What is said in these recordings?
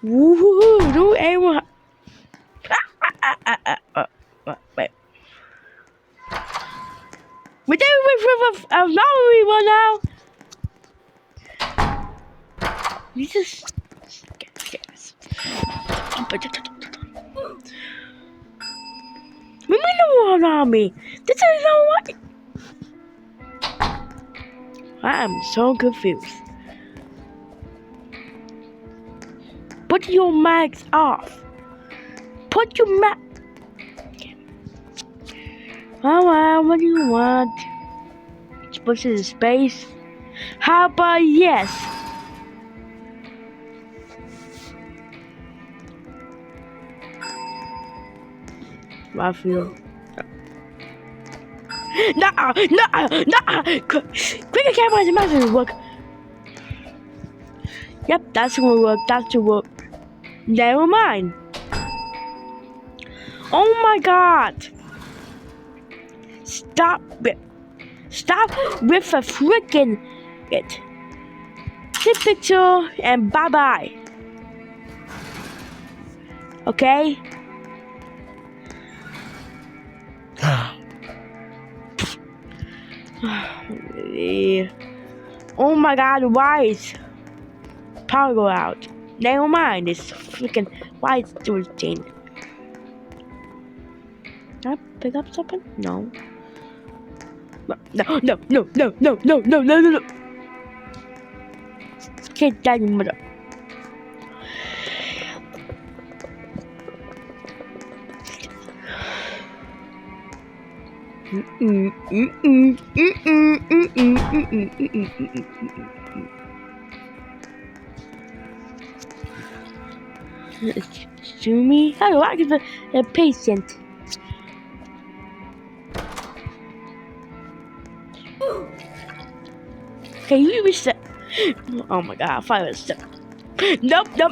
Woohoo! Do anyone? Wait. We did with a lottery one now. We just guess. We made a one army. This is not what. I am so confused. Put your mags off. Put your mag. Oh, what do you want? Push it in space. How about yes? I feel. No! Quicker camera is massive work. Yep, that's gonna work. That's gonna work. Never mind. Oh my god! Stop it! Stop with the freaking it. Take picture and bye bye. Okay? Oh my god, why is power go out? Never mind, it's freaking why is it routine? Can I pick up something? No. No. Get that mother. Excuse me? How do I get a patient? Can you reset? Oh my god, fire step. Nope. No.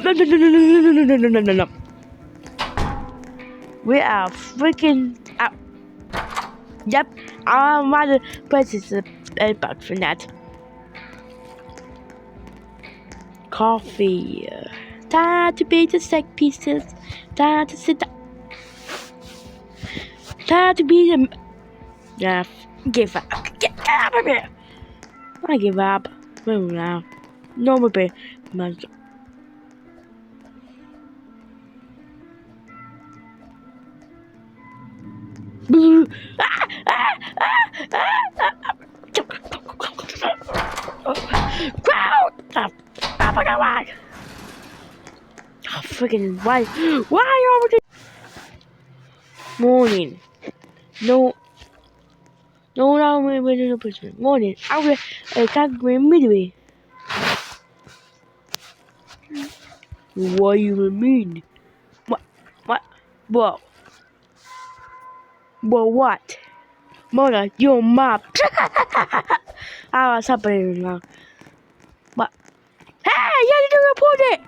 We are freaking out. Yep, I'm rather purchase a box for that. Coffee. Time to be the set pieces. Time to sit down. Time to be the. Yeah, give up. Get out of here. I give up. Move now. No more pay. Crowd! Oh my god, why? Oh, freaking why? Why are we? Morning. No, we're no person. Morning. I will can't go midway. What do you mean? What? Whoa. What? Mother, your map. What's happening now? What? Hey, you need to report it.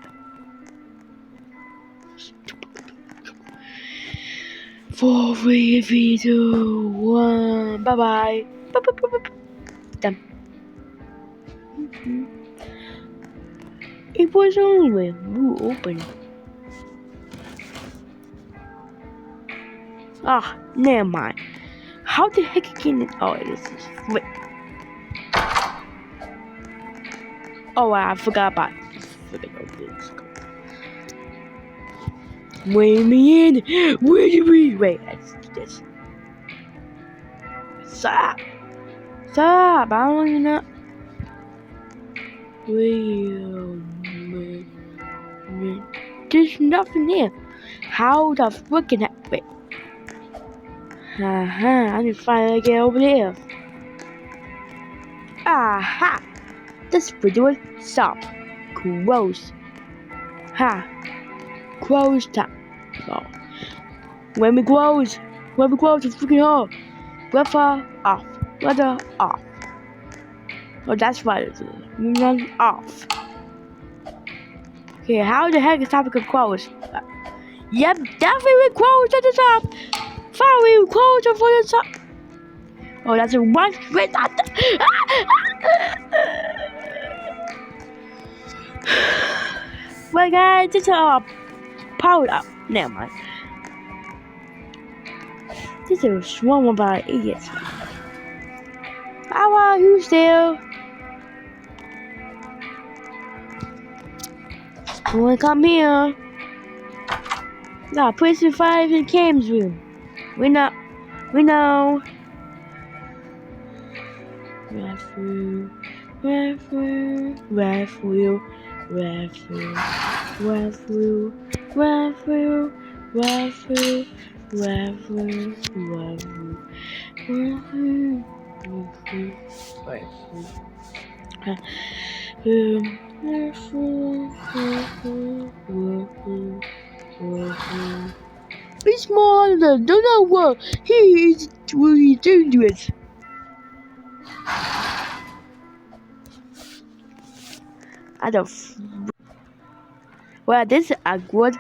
4, 3, 2, 1. Bye. Done. It was only who open. Ah, never mind. How the heck can it? Oh, this is wait. Oh, I forgot about this. Wait me in. Wait? Let's do this. Stop! I don't even know. Wait a minute. There's nothing there. How the freaking heck? Wait. I need to finally get over there. Aha! This video stop. Close. Close time. Oh. When we close, it's freaking hard. Weather off. Oh, that's right. It's off. Okay, how the heck is topic close? Yep, definitely close at the top. Finally, close for the top. Oh, that's a one straight at the. Well, guys, this is powered up. Never mind. This is swarmed by idiots. How are you still? You wanna come here? Nah, prison 5 in Cam's room. We know. Raffle, raffle, raffle, raffle, raffle, raffle, raffle, raffle, raffle, raffle, raffle. It's smaller than don't know what he is really dangerous. I don't. Well, this is awkward.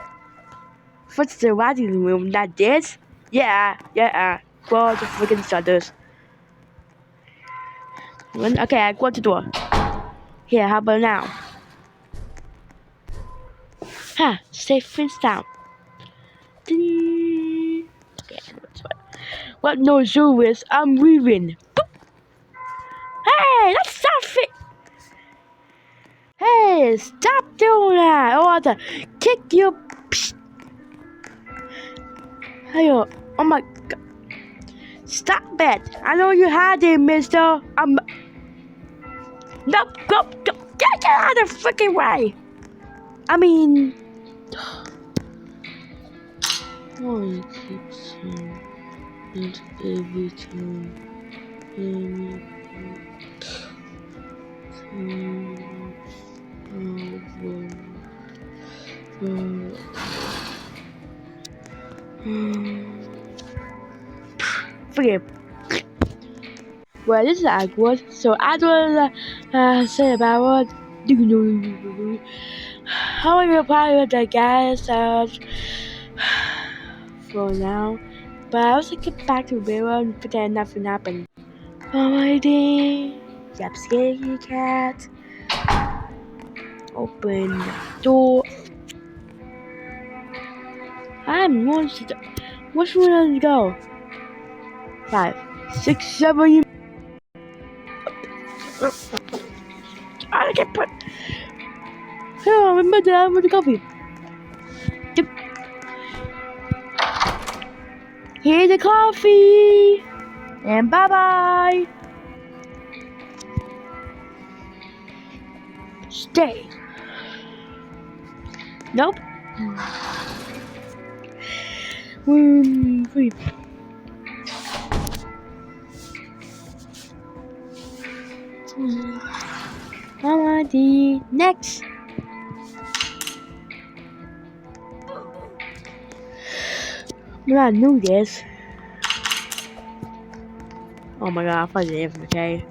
What's the writing room? Not this? Yeah. Go to freaking shutters. Okay, I go to the door. Here, how about now? Safe things down. Okay, what noise is? I'm leaving. Hey, that's stop it! Hey, stop doing that! I want to kick you. Hey, oh my God! Stop it! I know you had it, Mister. Nope, go, get out of the freaking way! I mean, why keep saying it every time? Forgive. Well, this is awkward, so I don't say about what do you know. How are you about the guys for now? But I also get back to Vera and pretend nothing happened. Alrighty. Yep, scary cat. Open the door. I'm monster. Which one to go? 5, 6, 7. I get put. Oh, remember that with the coffee. Here's the coffee. And bye bye. Stay. Nope. Wait. Alrighty, next. I knew this. Oh my God, I thought it was okay.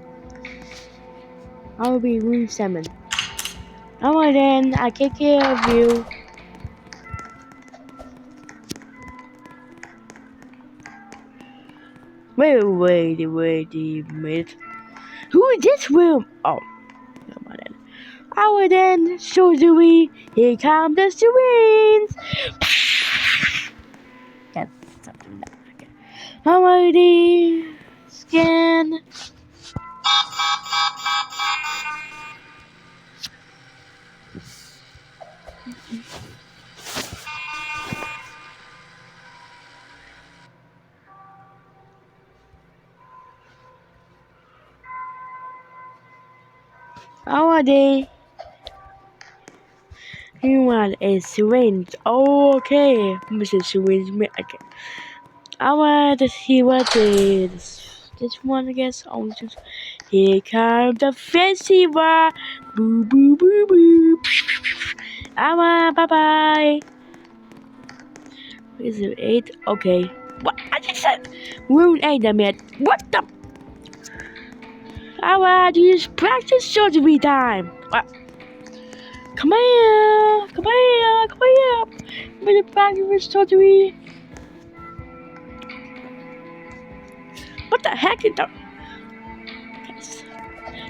I will be room 7. Alright then, I take care of you. Wait a minute. Who is this room? Oh, come on then. Alright then, so do we. Here come the sirens. That's something that I get. Alrighty, scan. Alrighty. You want a syringe? Okay, Mr. Syringe. Okay. I want to see what is this one. I guess. Oh, here comes the fancy one. Boo boo boo boo. Bye bye. Is it 8? Okay. What? I just said room 8. I meant what the? It's practice surgery time. What? Come here. I'm gonna practice surgery. What the heck is that?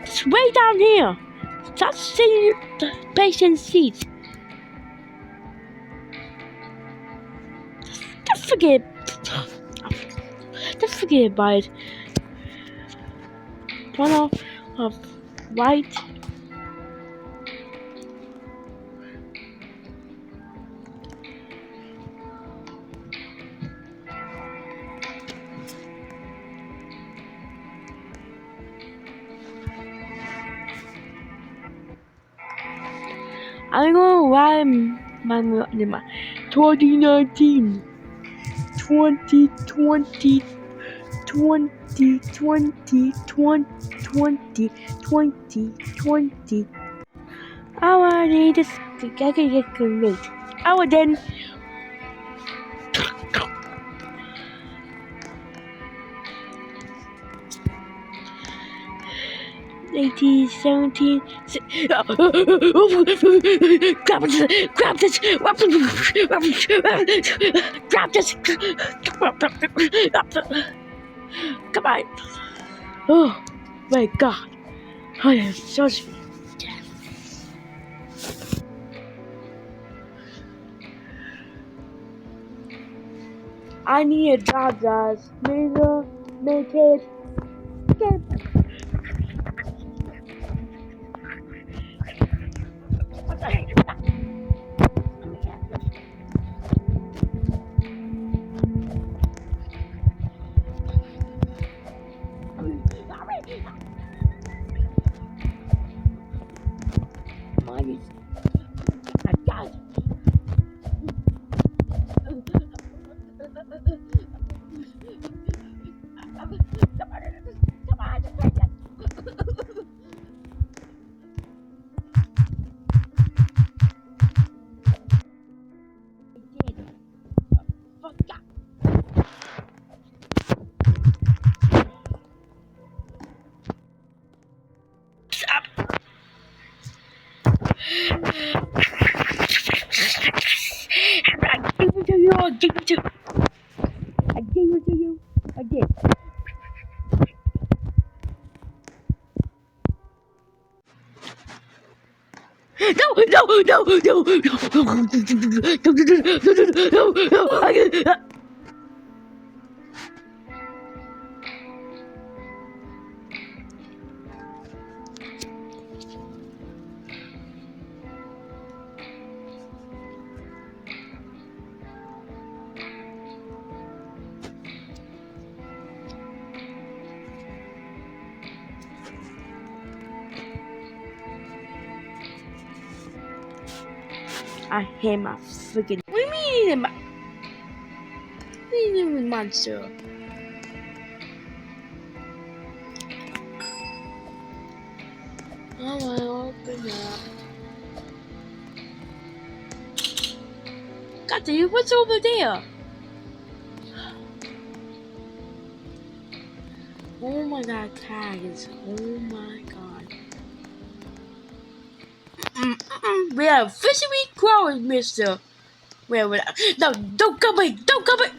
It's way down here. Stop seeing the patient's seat. forget. Just forget about it. Turn off white. I don't know why my 2019, 2020, 2020. I need to get great. Our then 18, 17. Grab this, come on. Oh my god. I am so sweet. I need a job, guys. Make it. I gave it to you. I did. No! I hate my freaking. What do you mean? What do you mean, monster? Oh, I open up. God, dude, what's over there? Oh my god, tags. Oh my god. We have officially crawling, mister. Where would I? No, don't come in! Don't come in!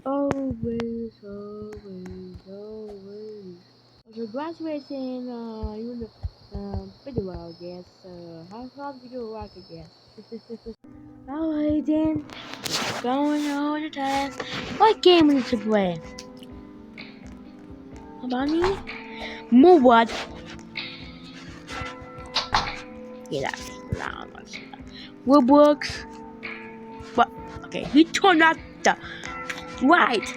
Always. So graduating, pretty well, I guess. How did you work, I guess? Alright then, going all the time. What game is to play? About me? More what? Yeah, that's loud. Roblox. What? Okay, he turned out the right.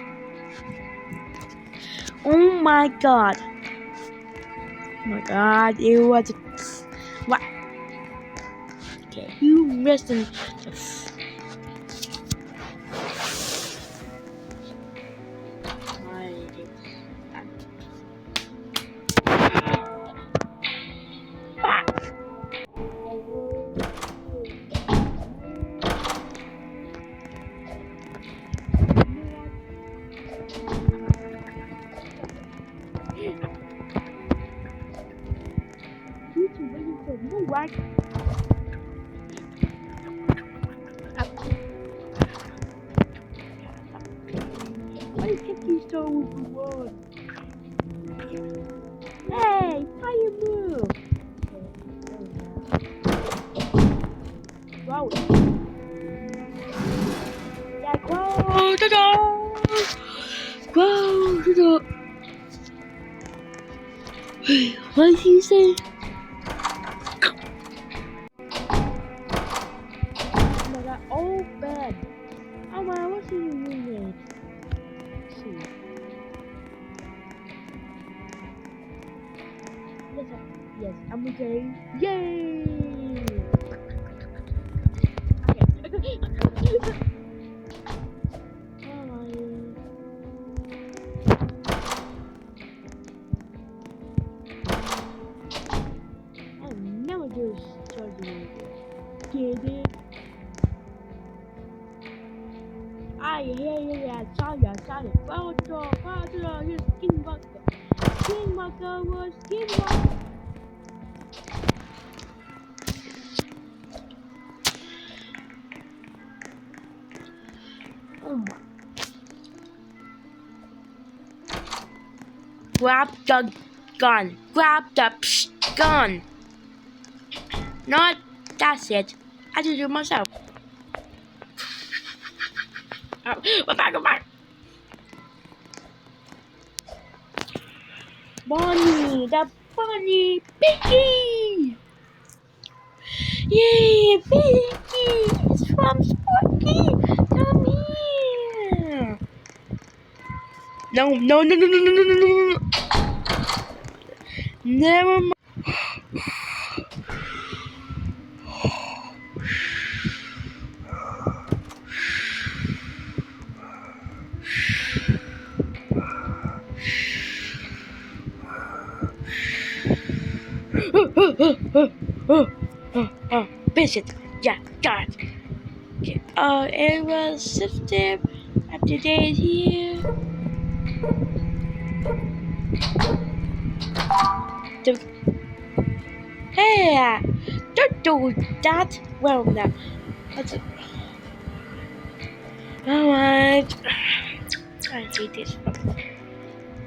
Oh my god. Oh my god, it was what? Okay, you missed the back. Why can't you so one? Hey, fire move! Wow. Yeah, go to the go to the. What did he say? Oh my god, oh bad. Oh my, what's he doing? Let's see. Yes, I'm okay. Yay! Okay. I never do surgery. Get it? I hear you at sorry. Father, you skinwalker. Skinwalker was skinwalker. Oh my. Grab the gun. Grab the gun. Not, that's it. I just do it myself. Oh, go back. Bonnie, the bunny, Piggy! Yay, Piggy! It's from Sparky! Come here! No. Never mind. Visit. Yeah, got it. Okay. It was sensitive. After days here. Hey, don't do that. Well, now, that's it. Alright. I hate this.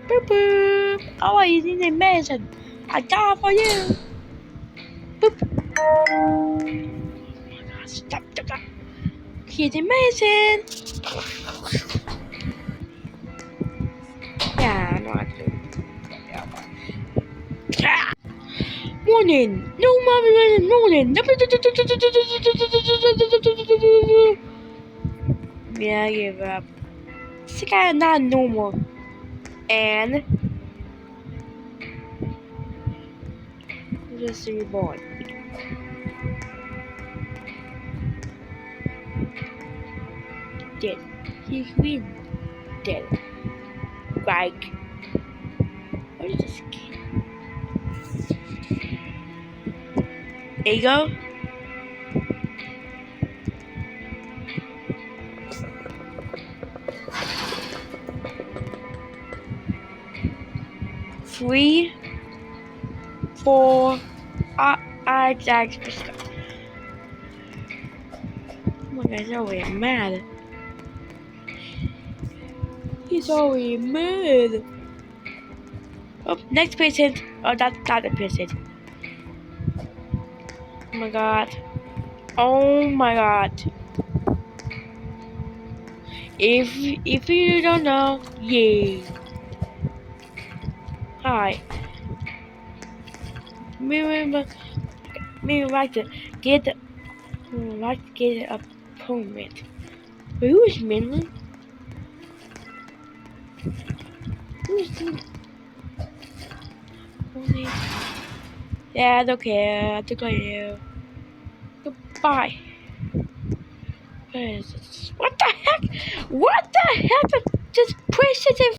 Boop boop. Oh, I need a medicine. I got for you. Boop. Oh my god, stop. He's amazing. Yeah, no, I do. Yeah. Morning. No, mommy, morning. Yeah, I give up. This guy is not normal. And just reborn. Dead. He's been dead. Like, what is this kid? There you go. Three, four, Jack's. Oh my god, he's already mad. He's already mad. Oh, next patient. Oh, that's not a patient. Oh my god. Oh my god. If you don't know, yay. Hi. Maybe like to get an appointment. But who is Minley? Who is he? Yeah, I don't care. I don't care. Goodbye. What the heck? What the heck? Just positive.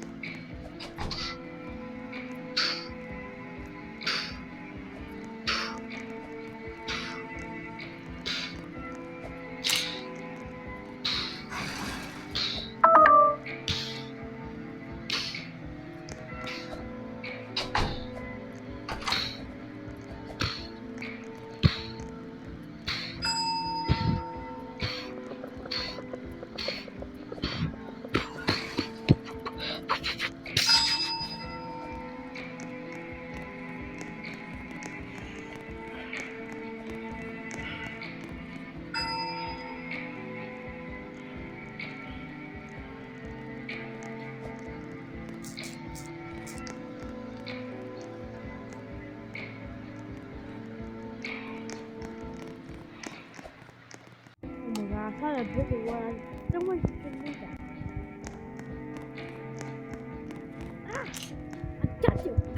I thought a bigger one. Someone can do that. Ah! I got you!